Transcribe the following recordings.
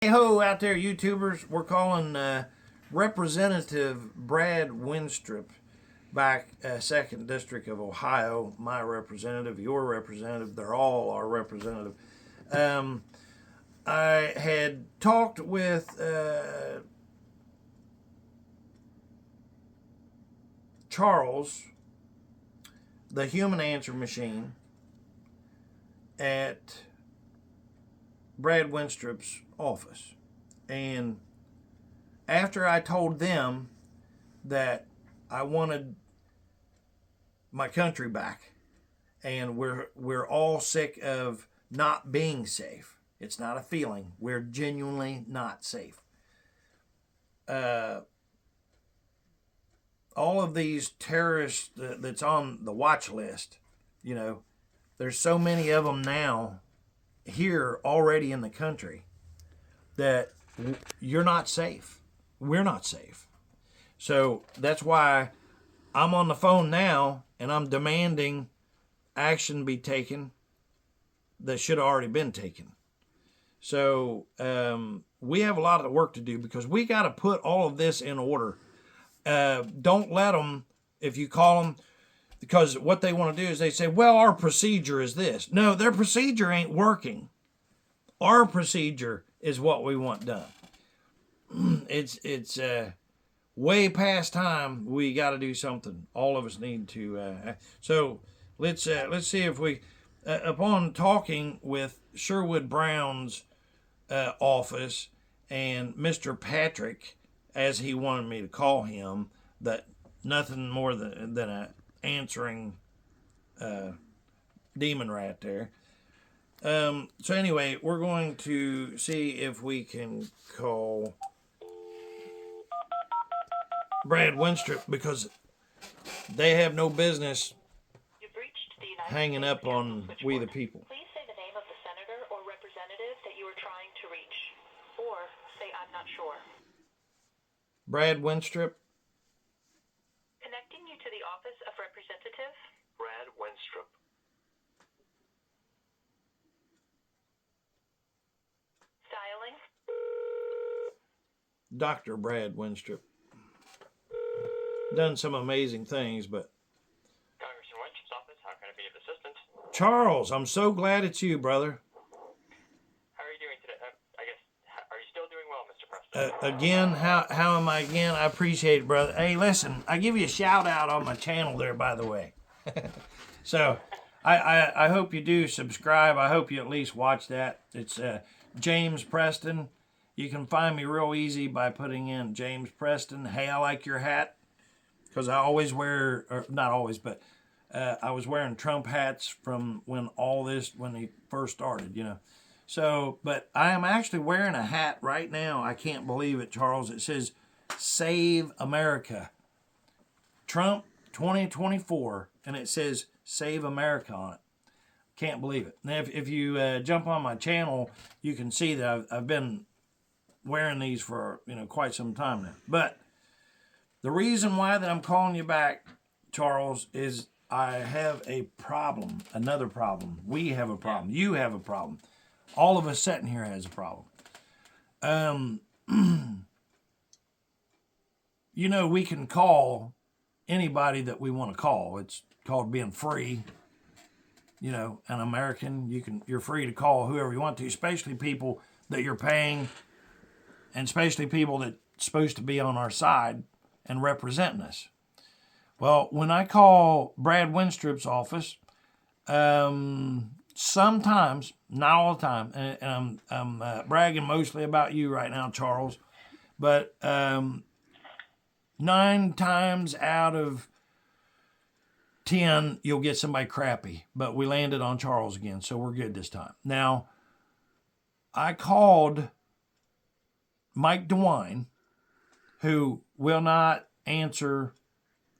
Hey ho out there, YouTubers. We're calling Representative Brad Winstrup back, 2nd District of Ohio. My representative, your representative, they're all our representative. Um, I had talked with Charles, the human answer machine, at Brad Winstrup's office. And after I told them that I wanted my country back, and we're all sick of not being safe. It's not a feeling. We're genuinely not safe. All of these terrorists that's on the watch list, you know, there's so many of them now here already in the country that you're not safe. We're not safe. So that's why I'm on the phone now and I'm demanding action be taken that should have already been taken. So we have a lot of work to do because we got to put all of this in order. Don't let them, if you call them, because what they want to do is they say, well, our procedure is this. No, their procedure ain't working. Our procedure is what we want done. It's way past time. We got to do something. All of us need to. So let's see if we, upon talking with Sherwood Brown's office and Mr. Patrick, as he wanted me to call him, that nothing more than a answering demon rat there. So anyway, we're going to see if we can call Brad Winstrup because they have no business hanging up on we the people. Please say the name of the senator or representative that you are trying to reach, or say I'm not sure. Brad Winstrup. Connecting you to the office of representative Brad Winstrup. Dialing. Dr. Brad Winstrup. Done some amazing things, but Congressman Winstrup's office, how can I be of assistance? Charles, I'm so glad it's you, brother. How are you doing today? I guess, are you still doing well, Mr. Preston? Again, how am I again? I appreciate it, brother. Hey, listen, I give you a shout out on my channel there, by the way. So, I hope you do subscribe. I hope you at least watch that. It's James Preston. You can find me real easy by putting in James Preston. Hey, I like your hat. Because I always wear, or not always, but I was wearing Trump hats from when he first started, you know. So, but I am actually wearing a hat right now. I can't believe it, Charles. It says, Save America. Trump 2024. And it says, Save America on it. Can't believe it. Now, if you jump on my channel, you can see that I've been wearing these for, quite some time now. But the reason why that I'm calling you back, Charles, is I have a problem, another problem. We have a problem. You have a problem. All of us sitting here has a problem. We can call anybody that we want to call. It's called being free. An American, you're free to call whoever you want to, especially people that you're paying, and especially people that's supposed to be on our side and representing us. Well, when I call Brad Winstrup's office, sometimes, not all the time, and I'm bragging mostly about you right now, Charles, but 9 times out of 10, you'll get somebody crappy. But we landed on Charles again, so we're good this time. Now, I called Mike DeWine, who will not answer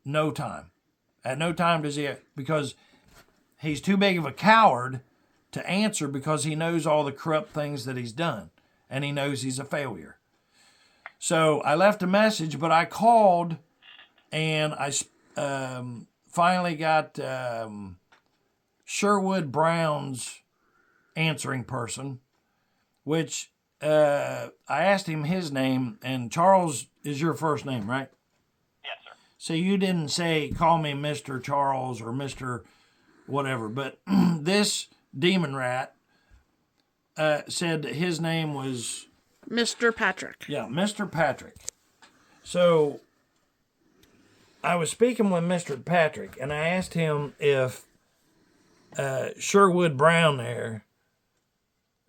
no time. At no time does he, because he's too big of a coward to answer because he knows all the corrupt things that he's done. And he knows he's a failure. So I left a message, but I called and I finally got Sherwood Brown's answering person, which I asked him his name, and Charles is your first name, right? Yes, sir. So you didn't say, call me Mr. Charles or Mr. whatever, but this demon rat said that his name was Mr. Patrick. Yeah, Mr. Patrick. So I was speaking with Mr. Patrick, and I asked him if Sherwood Brown there,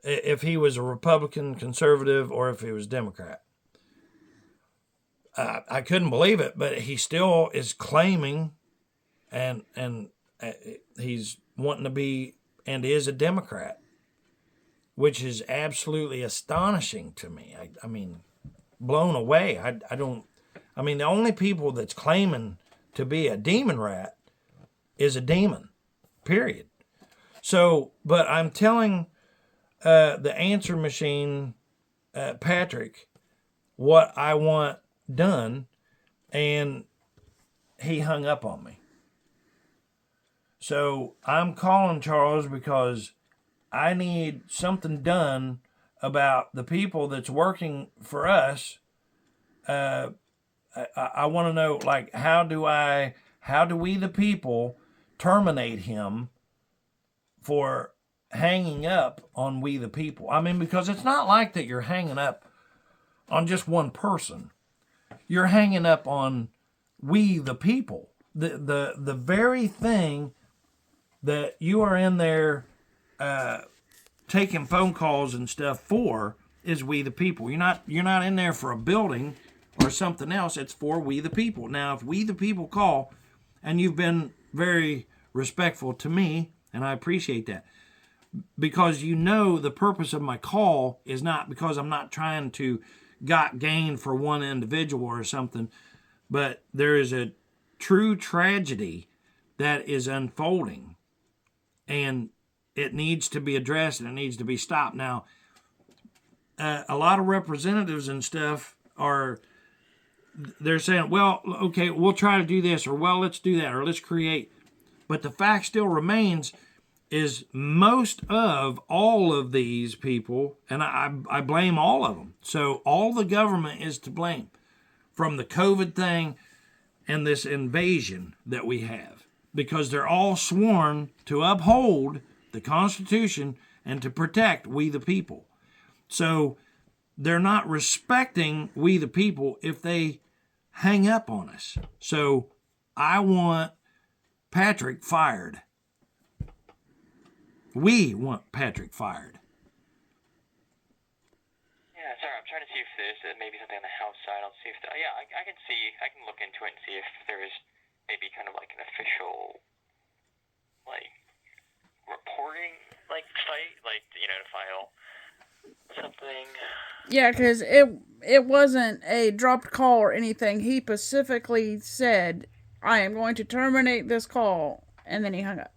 if he was a Republican, conservative, or if he was Democrat. I couldn't believe it, but he still is claiming, and he's wanting to be, and is a Democrat, which is absolutely astonishing to me. I mean, blown away. I mean, the only people that's claiming to be a demon rat is a demon, period. So, but I'm telling the answer machine, Patrick, what I want done, and he hung up on me. So I'm calling Charles because I need something done about the people that's working for us. I want to know, like, how do we, the people, terminate him for hanging up on we, the people? I mean, because it's not like that you're hanging up on just one person. You're hanging up on we, the people. The very thing that you are in there taking phone calls and stuff for is we, the people. You're not in there for a building or something else. It's for we, the people. Now, if we, the people, call, and you've been very respectful to me, and I appreciate that, because you know the purpose of my call is not because I'm not trying to got gain for one individual or something, but there is a true tragedy that is unfolding, and it needs to be addressed and it needs to be stopped. Now, a lot of representatives and stuff they're saying, well, okay, we'll try to do this, or well, let's do that, or let's create. But the fact still remains is most of all of these people, and I blame all of them. So all the government is to blame from the COVID thing and this invasion that we have, because they're all sworn to uphold the Constitution and to protect we the people. So they're not respecting we the people if they hang up on us. So I want Patrick fired. We want Patrick fired. Yeah, sorry, I'm trying to see if there's maybe something on the House side. I'll see if I can look into it and see if there is maybe kind of like an official like reporting like site, like, you know, to file something. Yeah, because it wasn't a dropped call or anything. He specifically said, I am going to terminate this call, and then he hung up.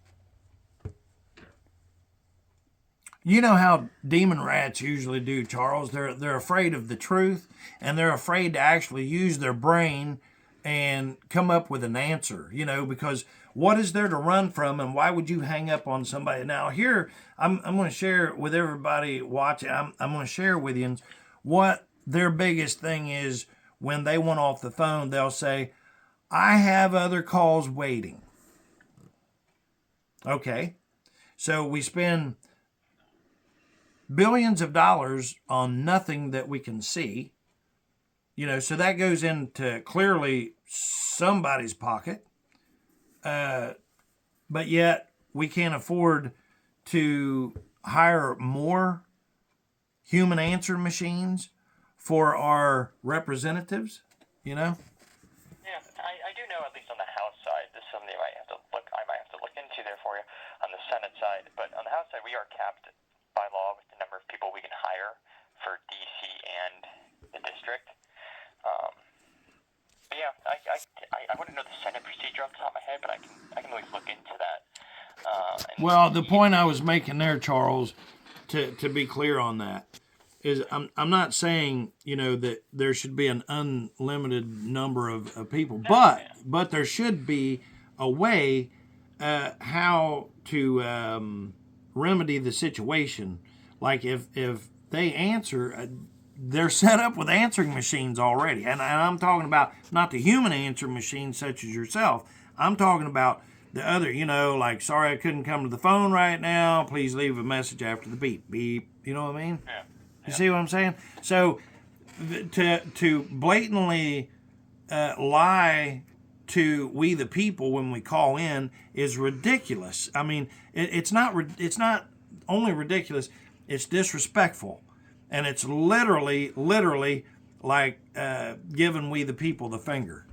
You know how demon rats usually do, Charles. They're afraid of the truth, and they're afraid to actually use their brain and come up with an answer, you know, because what is there to run from, and why would you hang up on somebody? Now, here, I'm going to share with everybody watching, I'm going to share with you what their biggest thing is. When they want off the phone, they'll say, I have other calls waiting. Okay, so we spend billions of dollars on nothing that we can see, you know, so that goes into clearly somebody's pocket, but yet we can't afford to hire more human answer machines for our representatives, you know. Yeah, I do know, at least on the House side, there's something I might have to look into there for you on the Senate side. But on the House side, we are capped by law with the number of people we can hire for DC and the district. But yeah, I wouldn't know the Senate procedure off the top of my head, but I can always look into that. Well, the point I was making there, Charles, to be clear on that, is I'm not saying, you know, that there should be an unlimited number of people, but there should be a way how to remedy the situation. Like if they answer. They're set up with answering machines already. And I'm talking about not the human answering machines such as yourself. I'm talking about the other, like, sorry I couldn't come to the phone right now. Please leave a message after the beep, beep. You know what I mean? Yeah. You see what I'm saying? So to blatantly lie to we the people when we call in is ridiculous. I mean, it's not only ridiculous, it's disrespectful. And it's literally like giving we the people the finger,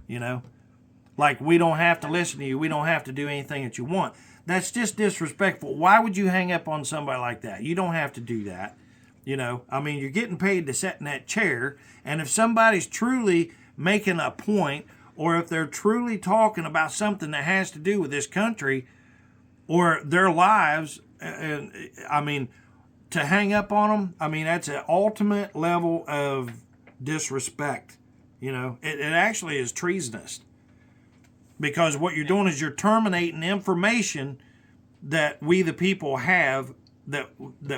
Like, we don't have to listen to you. We don't have to do anything that you want. That's just disrespectful. Why would you hang up on somebody like that? You don't have to do that. I mean, you're getting paid to sit in that chair. And if somebody's truly making a point, or if they're truly talking about something that has to do with this country or their lives, I mean, to hang up on them, I mean, that's an ultimate level of disrespect. It actually is treasonous. Because what you're doing is you're terminating information that we the people have that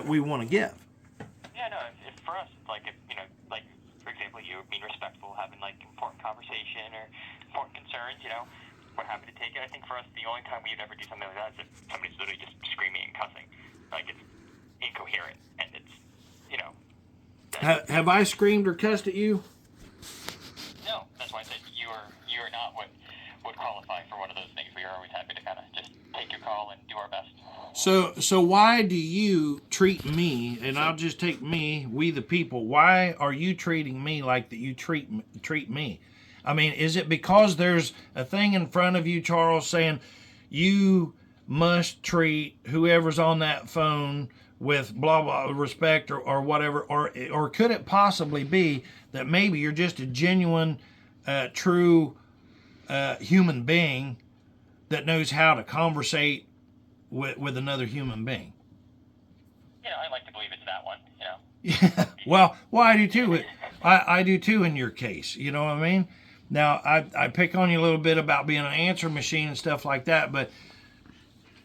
we want to give. Yeah, no, if for us, like, for example, you being respectful, having, like, important conversation or important concerns, we're happy to take it. I think for us, the only time we'd ever do something like that is if somebody's literally just screaming and cussing. Like, it's incoherent, and it's, Have I screamed or cussed at you? No, that's why I said you are not what would qualify for one of those things. We are always happy to kind of just take your call and do our best. So why do you treat me, and I'll just take me, we the people, why are you treating me like that you treat me? I mean, is it because there's a thing in front of you, Charles, saying you must treat whoever's on that phone with blah, blah, respect or whatever, or could it possibly be that maybe you're just a genuine, true human being that knows how to conversate with another human being? I like to believe it's that one, Yeah. Well, I do too. I do too in your case. You know what I mean? Now, I pick on you a little bit about being an answer machine and stuff like that, but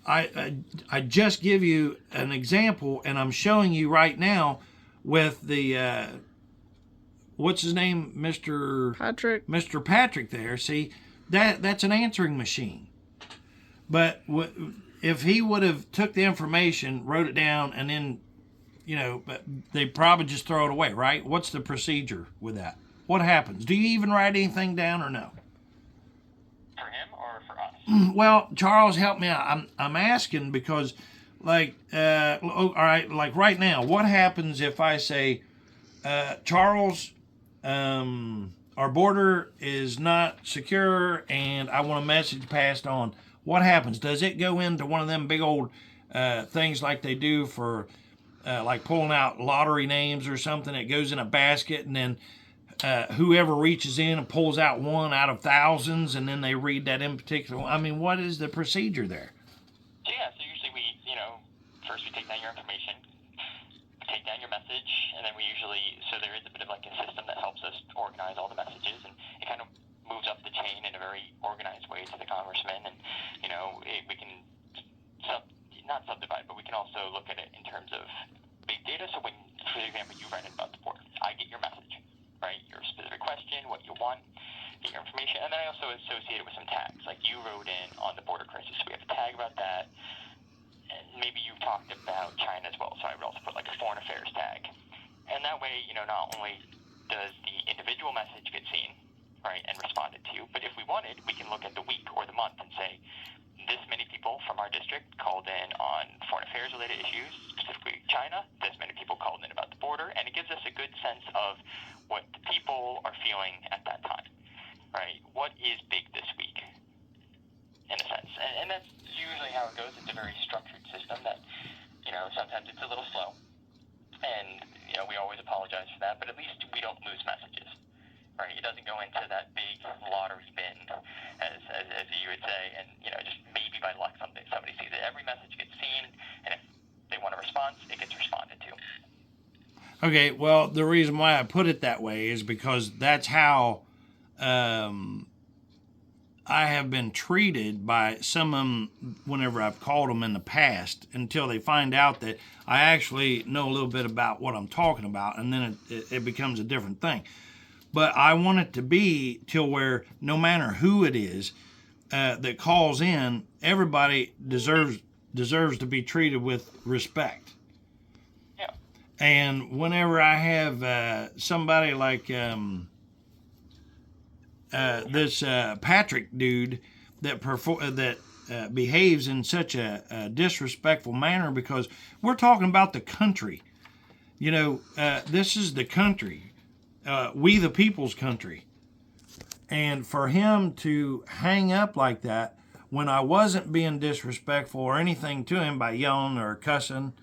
I just give you an example, and I'm showing you right now with the what's his name, Mr. Patrick there. See, that's an answering machine. But if he would have took the information, wrote it down, and then, they probably just throw it away, right? What's the procedure with that? What happens? Do you even write anything down or no? For him or for us? Well, Charles, help me out. I'm asking because, like, all right, like right now, what happens if I say, Charles, our border is not secure and I want a message passed on? What happens? Does it go into one of them big old things like they do for like pulling out lottery names or something? It goes in a basket, and then whoever reaches in and pulls out one out of thousands, and then they read that in particular. I mean, what is the procedure there? Yeah, so usually we, first we take down your information, take down your message, and then we usually, so there is a bit of like a system that helps us organize all the messages, and it kind of moves up the chain in a very organized way to the congressman, and, we can not subdivide, but we can also look at it in terms of big data. So when, for example, you write in about the border, I get your message, right? Your specific question, what you want, get your information, and then I also associate it with some tags. Like you wrote in on the border crisis, so we have a tag about that. And maybe you talked about China as well, so I would also put like a foreign affairs tag. And that way, not only does the individual message get seen, right, and responded to, but if we wanted, we can look at the week or the month and say, this many people from our district called in on foreign affairs related issues, specifically China, this many people called in about the border, and it gives us a good sense of what the people are feeling at that time, right? What is big this week, in a sense. And that's usually how it goes. It's a very structured system that, sometimes it's a little slow. And, we always apologize for that, but at least we don't lose messages, right? It doesn't go into that big lottery bin, as you would say, and, just maybe by luck somebody sees it. Every message gets seen, and if they want a response, it gets responded to. Okay, well, the reason why I put it that way is because that's how I have been treated by some of them whenever I've called them in the past until they find out that I actually know a little bit about what I'm talking about, and then it becomes a different thing. But I want it to be till where no matter who it is that calls in, everybody deserves to be treated with respect. Yeah. And whenever I have somebody like this Patrick dude that behaves in such a disrespectful manner, because we're talking about the country. You know, this is the country, we the people's country. And for him to hang up like that when I wasn't being disrespectful or anything to him by yelling or cussing,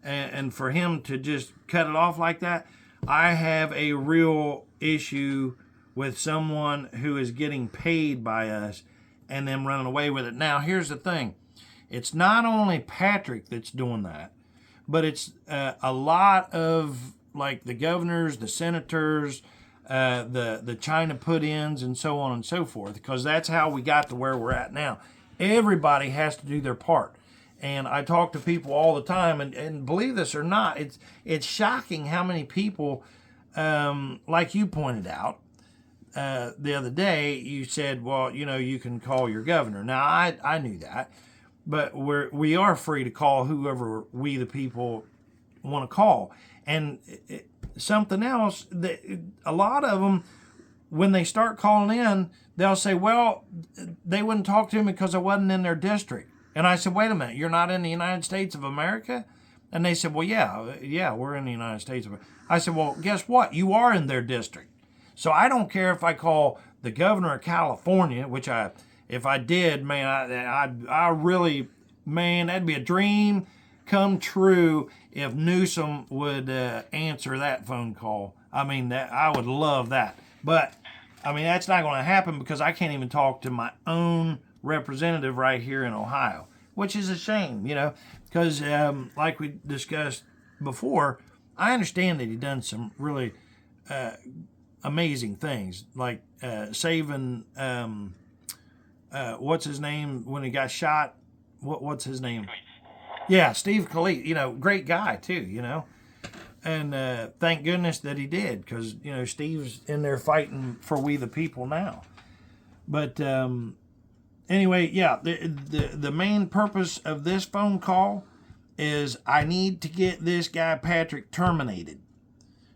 and for him to just cut it off like that, I have a real issue with someone who is getting paid by us and them running away with it. Now, here's the thing. It's not only Patrick that's doing that, but it's a lot of, like, the governors, the senators, the China put-ins, and so on and so forth, because that's how we got to where we're at now. Everybody has to do their part. And I talk to people all the time, and believe this or not, it's shocking how many people, like you pointed out, the other day, you said, well, you know, you can call your governor. Now, I knew that, but we are free to call whoever we the people want to call. And something else, that a lot of them, when they start calling in, they'll say, well, they wouldn't talk to me because I wasn't in their district. And I said, wait a minute, you're not in the United States of America? And they said, well, yeah, we're in the United States of America. I said, well, guess what? You are in their district. So I don't care if I call the governor of California, which if I did, man, I really, man, that'd be a dream come true if Newsom would answer that phone call. I mean, I would love that. But, I mean, that's not going to happen because I can't even talk to my own representative right here in Ohio, which is a shame, you know, because like we discussed before, I understand that he done some really amazing things, like saving what's his name when he got shot. What's his name? Yeah, Steve Khalid. You know, great guy too. You know, and thank goodness that he did, because you know Steve's in there fighting for we the people now. But anyway, yeah, the main purpose of this phone call is I need to get this guy Patrick terminated.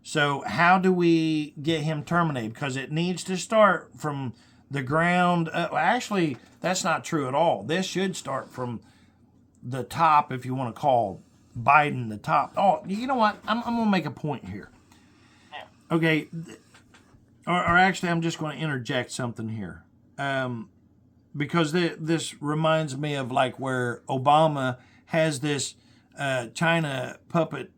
So how do we get him terminated? Because it needs to start from the ground. Actually, that's not true at all. This should start from the top, if you want to call Biden the top. Oh, you know what? I'm going to make a point here. Okay. Or actually, I'm just going to interject something here. Because this reminds me of like where Obama has this China puppet,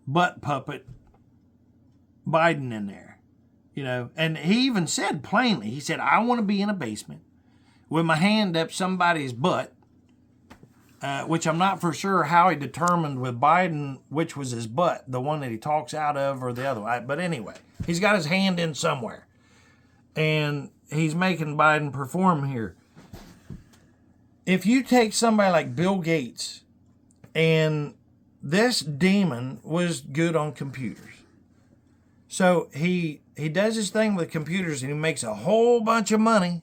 butt puppet Biden in there, you know, and he even said plainly, he said, I want to be in a basement with my hand up somebody's butt, which I'm not for sure how he determined with Biden which was his butt, the one that he talks out of or the other one. But anyway, he's got his hand in somewhere, and he's making Biden perform here. If you take somebody like Bill Gates, and this demon was good on computers. So he does his thing with computers, and he makes a whole bunch of money,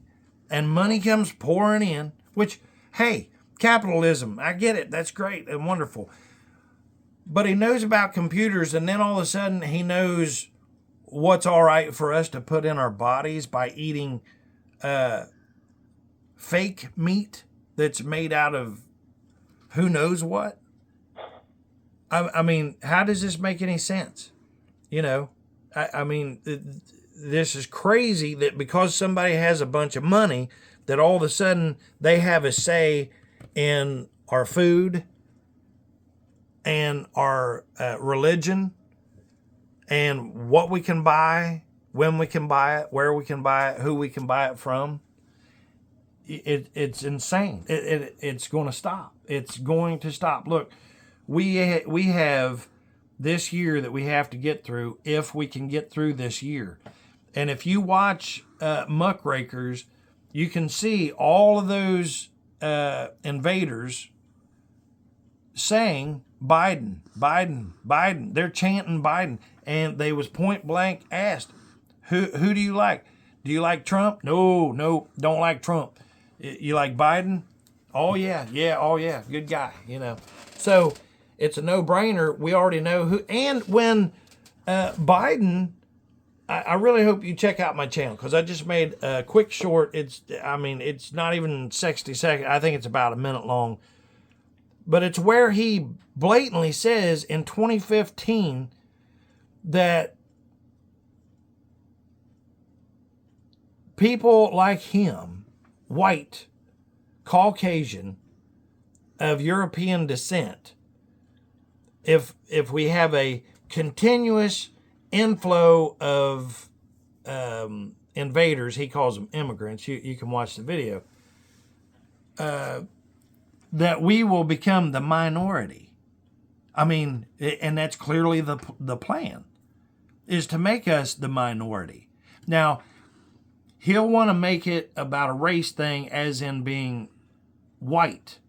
and money comes pouring in, which, hey, capitalism, I get it. That's great and wonderful. But he knows about computers, and then all of a sudden he knows what's all right for us to put in our bodies by eating fake meat that's made out of who knows what. I mean, how does this make any sense? You know, I mean, this is crazy that because somebody has a bunch of money, that all of a sudden they have a say in our food and our religion and what we can buy, when we can buy it, where we can buy it, who we can buy it from. It's insane. It's going to stop. It's going to stop. Look, we have this year that we have to get through, if we can get through this year. And if you watch Muckrakers, you can see all of those invaders saying Biden, Biden, Biden. They're chanting Biden. And they was point blank asked, who do you like? Do you like Trump? No, don't like Trump. You like Biden? Oh yeah, good guy, So it's a no-brainer. We already know who. And when Biden, I really hope you check out my channel because I just made a quick short. It's not even 60 seconds. I think it's about a minute long. But it's where he blatantly says in 2015 that people like him, white, Caucasian, of European descent, if we have a continuous inflow of invaders, he calls them immigrants, you can watch the video, that we will become the minority. I mean, and that's clearly the plan, is to make us the minority. Now, he'll want to make it about a race thing as in being white,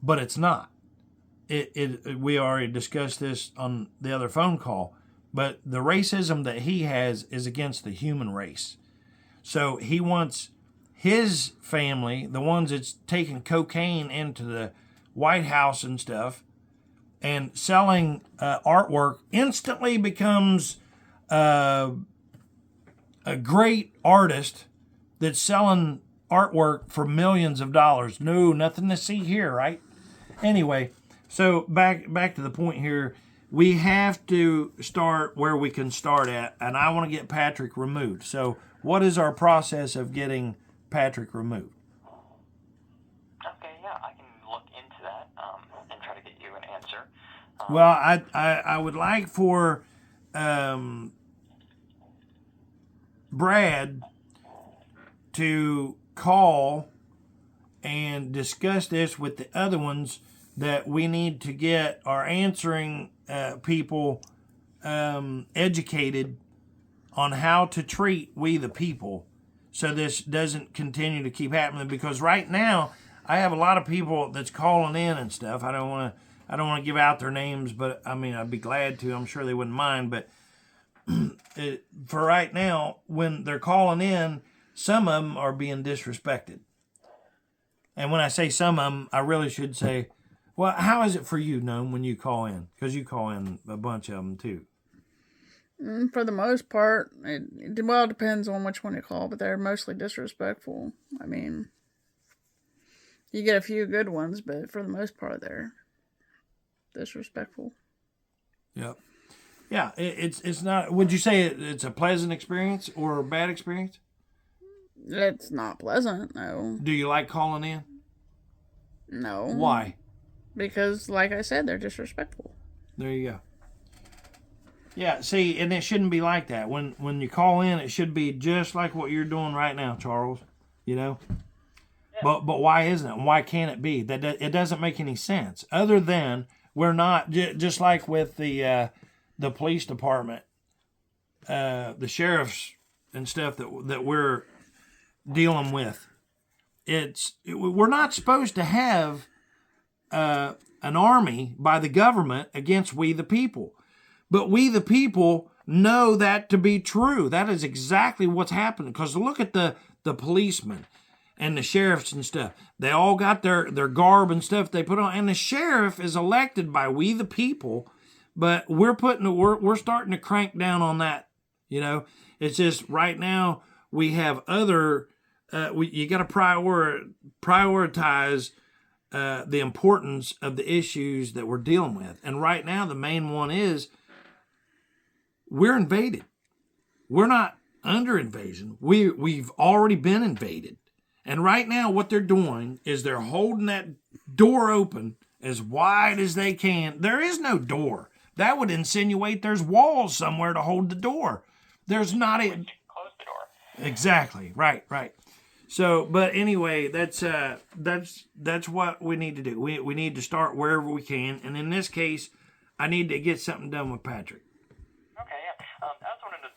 but it's not. We already discussed this on the other phone call, but the racism that he has is against the human race. So he wants his family, the ones that's taking cocaine into the White House and stuff, and selling artwork, instantly becomes a great artist that's selling artwork for millions of dollars. No, nothing to see here, right? Anyway, so back to the point here. We have to start where we can start at, and I want to get Patrick removed. So what is our process of getting Patrick removed? Okay, yeah, I can look into that and try to get you an answer. Well, I would like for Brad to call and discuss this with the other ones, that we need to get our answering people educated on how to treat we the people, so this doesn't continue to keep happening. Because right now I have a lot of people that's calling in and stuff. I don't want to give out their names, but I mean, I'd be glad to. I'm sure they wouldn't mind. But for right now, when they're calling in, some of them are being disrespected. And when I say some of them, I really should say, well, how is it for you, Gnome, when you call in? Because you call in a bunch of them too. For the most part, it depends on which one you call, but they're mostly disrespectful. I mean, you get a few good ones, but for the most part, they're disrespectful. Yep. Yeah, it's not. Would you say it's a pleasant experience or a bad experience? It's not pleasant, no. Do you like calling in? No. Why? Because, like I said, they're disrespectful. There you go. Yeah, see, and it shouldn't be like that. When you call in, it should be just like what you're doing right now, Charles. Yeah. But why isn't it? Why can't it be? It doesn't make any sense. Other than we're not, just like with the police department, the sheriffs and stuff that we're dealing with. We're not supposed to have an army by the government against we the people. But we the people know that to be true. That is exactly what's happening. Because look at the policemen and the sheriffs and stuff. They all got their garb and stuff they put on. And the sheriff is elected by we the people. But we're starting to crank down on that. It's just right now we have other... you got to prioritize the importance of the issues that we're dealing with. And right now, the main one is we're invaded. We're not under invasion. We've already been invaded. And right now, what they're doing is they're holding that door open as wide as they can. There is no door. That would insinuate there's walls somewhere to hold the door. There's not a... Close the door. Exactly. Right. So, but anyway, that's what we need to do. We need to start wherever we can, and in this case, I need to get something done with Patrick. Okay, yeah. I also wanted to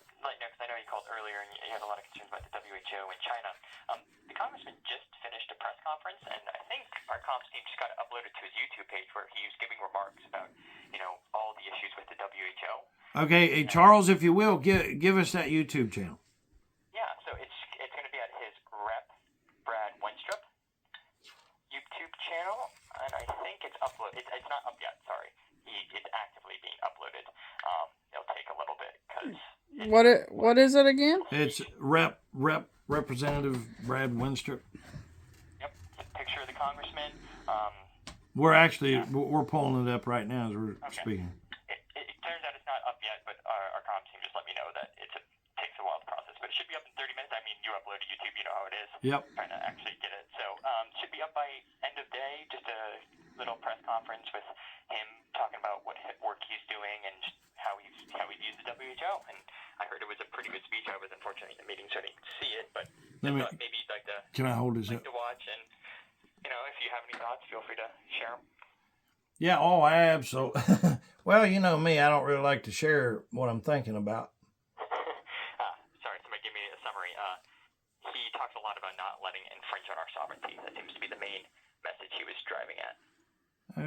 conference, and I think our comms team just got it uploaded to his YouTube page where he was giving remarks about, all the issues with the WHO. Okay, hey, Charles, if you will, give us that YouTube channel. Yeah, so it's going to be at his Rep Brad Wenstrup YouTube channel, and I think it's uploaded. It's not up yet. Sorry, it's actively being uploaded. It'll take a little bit because. What is it again? It's Representative Brad Wenstrup. Yep, it's a picture of the congressman. We're pulling it up right now as we're Okay. speaking. It turns out it's not up yet, but our comms team just let me know that it takes a while to process. But it should be up in 30 minutes. I mean, you upload to YouTube, you know how it is. Yep. Trying to actually get it. So should be up by end of day. Just a little press conference with him talking about what work he's doing and how he's used the WHO. And I heard it was a pretty good speech. I was unfortunately in the meeting, so I didn't see it. But maybe you'd like to. Can I hold this up? To watch, and if you have any thoughts, feel free to share them. Yeah, absolutely. Well, you know me, I don't really like to share what I'm thinking about. Sorry, somebody give me a summary. He talks a lot about not letting it infringe on our sovereignty. That seems to be the main message he was driving at.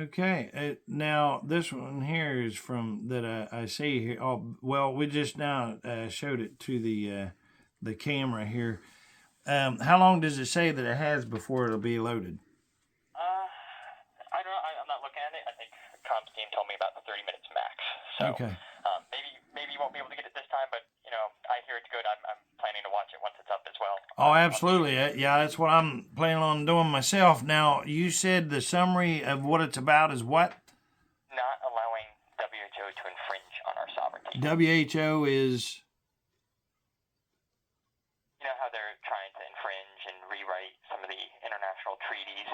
Okay, now this one here is from that I see here. Oh, well, we just now showed it to the camera here. How long does it say that it has before it'll be loaded? I don't know. I'm not looking at it. I think the comms team told me about 30 minutes max. So Okay. Maybe you won't be able to get it this time, but I hear it's good. I'm planning to watch it once it's up as well. Oh, absolutely. Yeah, that's what I'm planning on doing myself. Now, you said the summary of what it's about is what? Not allowing WHO to infringe on our sovereignty. WHO is... You know how they're trying to infringe and rewrite some of the international treaties?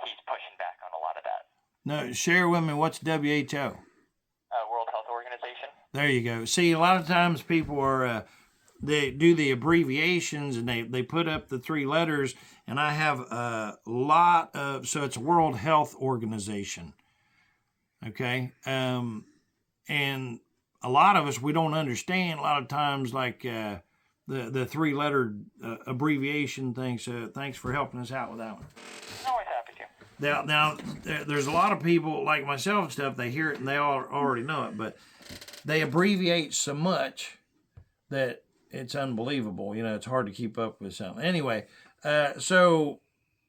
He's pushing back on a lot of that. No, share with me, what's WHO? World Health Organization. There you go. See, a lot of times people are... they do the abbreviations and they put up the 3 letters, and I have a lot of, so it's World Health Organization. Okay. And a lot of us, we don't understand a lot of times, like the 3-letter abbreviation thing. So thanks for helping us out with that one. Always happy to. Now there's a lot of people like myself and stuff, they hear it and they all already know it, but they abbreviate so much that it's unbelievable. It's hard to keep up with something. Anyway, so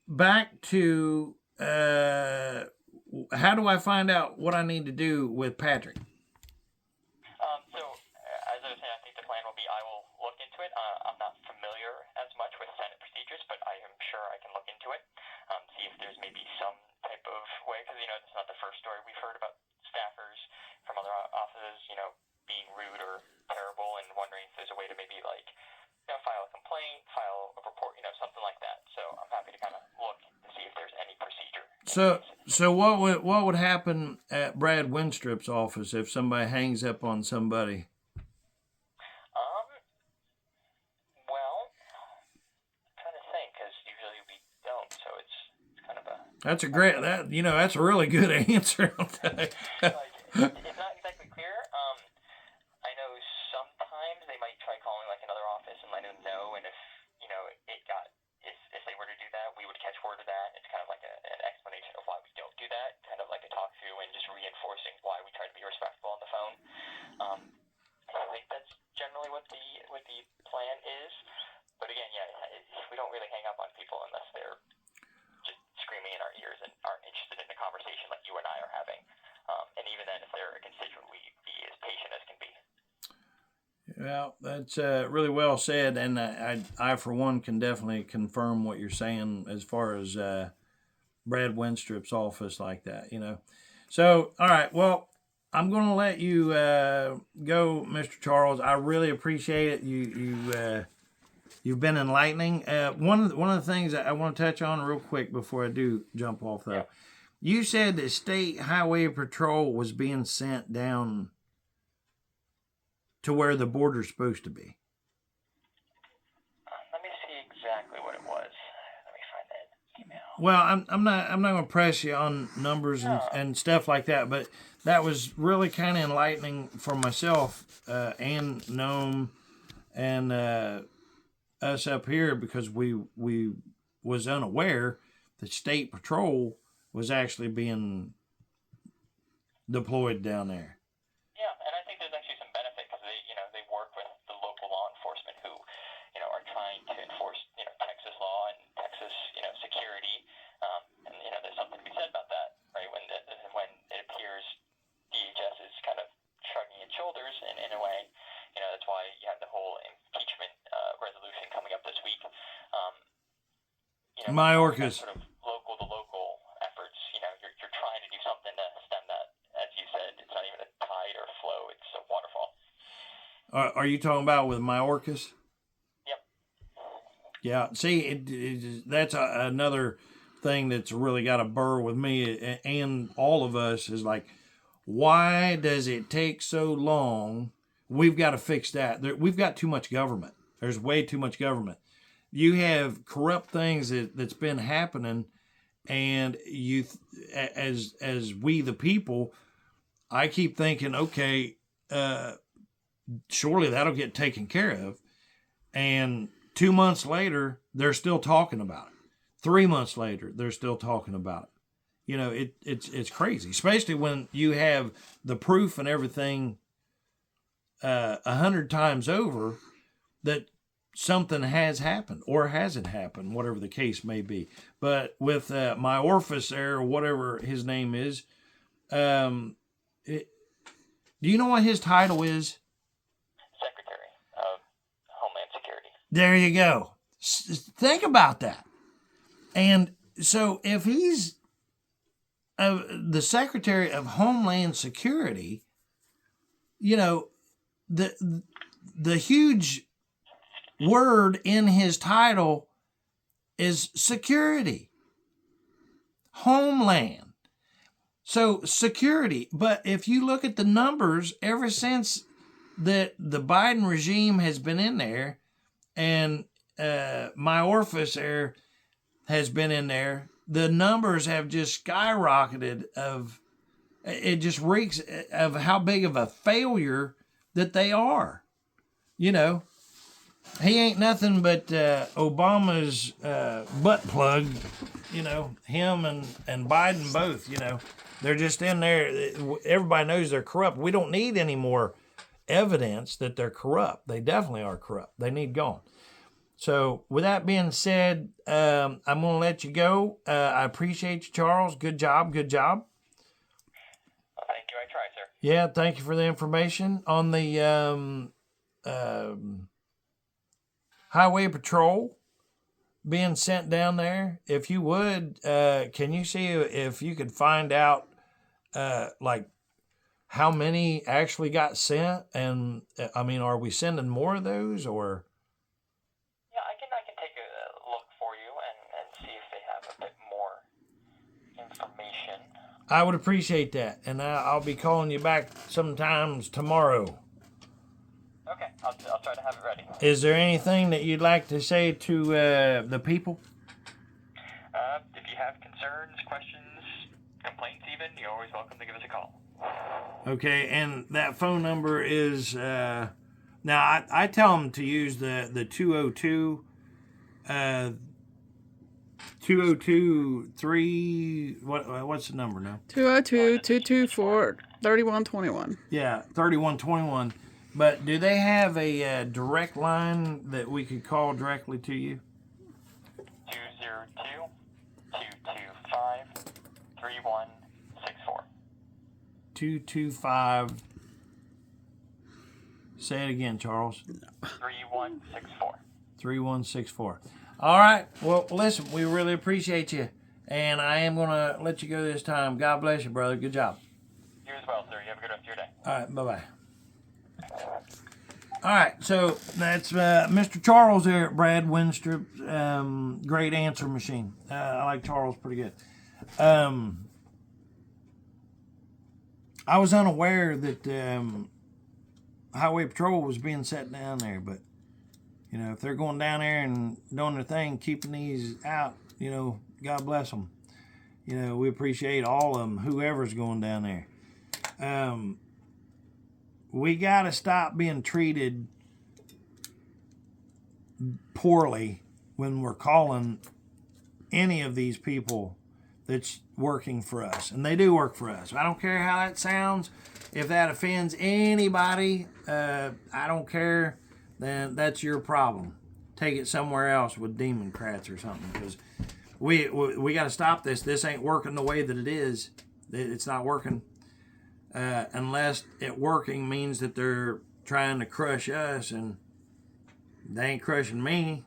back to how do I find out what I need to do with Patrick? As I was saying, I think the plan will be I will look into it. I'm not familiar as much with Senate procedures, but I am sure I can look into it, see if there's maybe some type of way, because, it's not the first story we've heard about staffers from other offices, being rude or terrible, and wondering if there's a way to maybe, file a complaint, file a report, something like that. So I'm happy to kind of look to see if there's any procedure. So what would happen at Brad Wenstrup's office if somebody hangs up on somebody? Well, I'm trying to think, because usually we don't, so it's kind of a... That's that's a really good answer. It's not exactly clear. I know sometimes they might try calling another office and letting them know, and if if they were to do that, we would catch word of that. It's kind of like an explanation of why we don't do that, kind of like a talk through and just reinforcing why we try to be respectful on the phone. I think that's generally what the plan is. But again, we don't really hang up on people unless they're just screaming in our ears and aren't interested in the conversation like you and I are having. And even then, if they're a constituent, we be as patient as can be. Well, that's really well said, and I for one can definitely confirm what you're saying as far as Brad Wenstrup's office like that. So all right, well, I'm going to let you go, Mr. Charles. I really appreciate it. You've been enlightening. One of the things that I want to touch on real quick before I do jump off, though, you said that State Highway Patrol was being sent down to where the border's supposed to be. Let me see exactly what it was. Let me find that email. Well, I'm not going to press you on numbers and stuff like that, but that was really kind of enlightening for myself and Noam and us up here, because we was unaware that State Patrol was actually being deployed down there. Yeah, and I think there's actually some benefit because they work with the local law enforcement who, are trying to enforce, Texas law and Texas, security. And there's something to be said about that, right? When it appears DHS is kind of shrugging its shoulders in a way, that's why you have the whole impeachment resolution coming up this week. Mayorkas. Sort of local to local efforts. You're trying to do something to stem that. As you said, it's not even a tide or a flow; it's a waterfall. Are you talking about with Mayorkas? Yep. Yeah. See, that's another thing that's really got a burr with me and all of us is like, why does it take so long? We've got to fix that. We've got too much government. There's way too much government. You have corrupt things that's been happening, and you, as we the people, I keep thinking, okay, surely that'll get taken care of. And 2 months later, they're still talking about it. 3 months later, they're still talking about it. It's crazy, especially when you have the proof and everything 100 times over that something has happened or hasn't happened, whatever the case may be. But with Mayorkas there, or whatever his name is, do you know what his title is? Secretary of Homeland Security. There you go. Think about that. And so if he's the Secretary of Homeland Security, the huge word in his title is security. Homeland. So security. But if you look at the numbers, ever since the Biden regime has been in there and Mayorkas there has been in there, the numbers have just skyrocketed it just reeks of how big of a failure that they are. He ain't nothing but Obama's butt plug, him and Biden both, They're just in there. Everybody knows they're corrupt. We don't need any more evidence that they're corrupt. They definitely are corrupt. They need gone. So with that being said, I'm going to let you go. I appreciate you, Charles. Good job. Good job. Well, thank you. I try, sir. Yeah, thank you for the information on the Highway Patrol being sent down there. If you would, can you see if you could find out like how many actually got sent? And I mean, are we sending more of those or? Yeah, I can take a look for you and see if they have a bit more information. I would appreciate that, and I'll be calling you back sometimes tomorrow. Okay, I'll try to have it ready. Is there anything that you'd like to say to the people? If you have concerns, questions, complaints even, you're always welcome to give us a call. Okay, and that phone number is, now I tell them to use the 202, 2023, what's the number now? 202-224-3121. Yeah, 3121. But do they have a direct line that we could call directly to you? 202-225-3164. 225. Say it again, Charles. 3164. 3164. All right. Well, listen, we really appreciate you. And I am going to let you go this time. God bless you, brother. Good job. You as well, sir. You have a good rest of your day. All right. Bye-bye. All right. So that's Mr. Charles here at Brad Winstrip's Great Answer Machine. I like Charles pretty good. I was unaware that Highway Patrol was being set down there, but if they're going down there and doing their thing, keeping these out, God bless them. We appreciate all of them, whoever's going down there. We got to stop being treated poorly when we're calling any of these people that's working for us. And they do work for us. I don't care how that sounds. If that offends anybody, I don't care. Then that's your problem. Take it somewhere else with Democrats or something, because we got to stop this. This ain't working the way that it is. It's not working. Unless it working means that they're trying to crush us, and they ain't crushing me.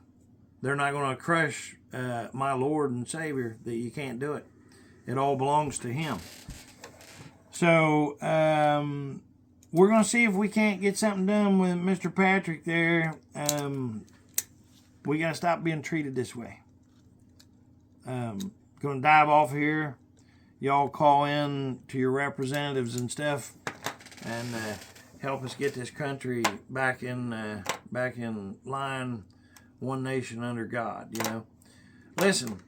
They're not going to crush my Lord and Savior. That you can't do it. It all belongs to Him. So we're going to see if we can't get something done with Mr. Patrick there. We got to stop being treated this way. Going to dive off here. Y'all call in to your representatives and stuff, and help us get this country back in line, one nation under God. You know, listen,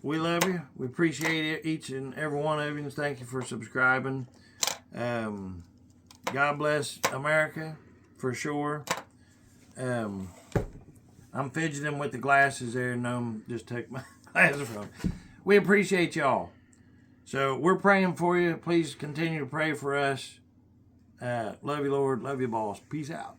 we love you. We appreciate it, each and every one of you. And thank you for subscribing. God bless America for sure. I'm fidgeting with the glasses there, and just take my glasses from. We appreciate y'all. So we're praying for you. Please continue to pray for us. Love you, Lord. Love you, boss. Peace out.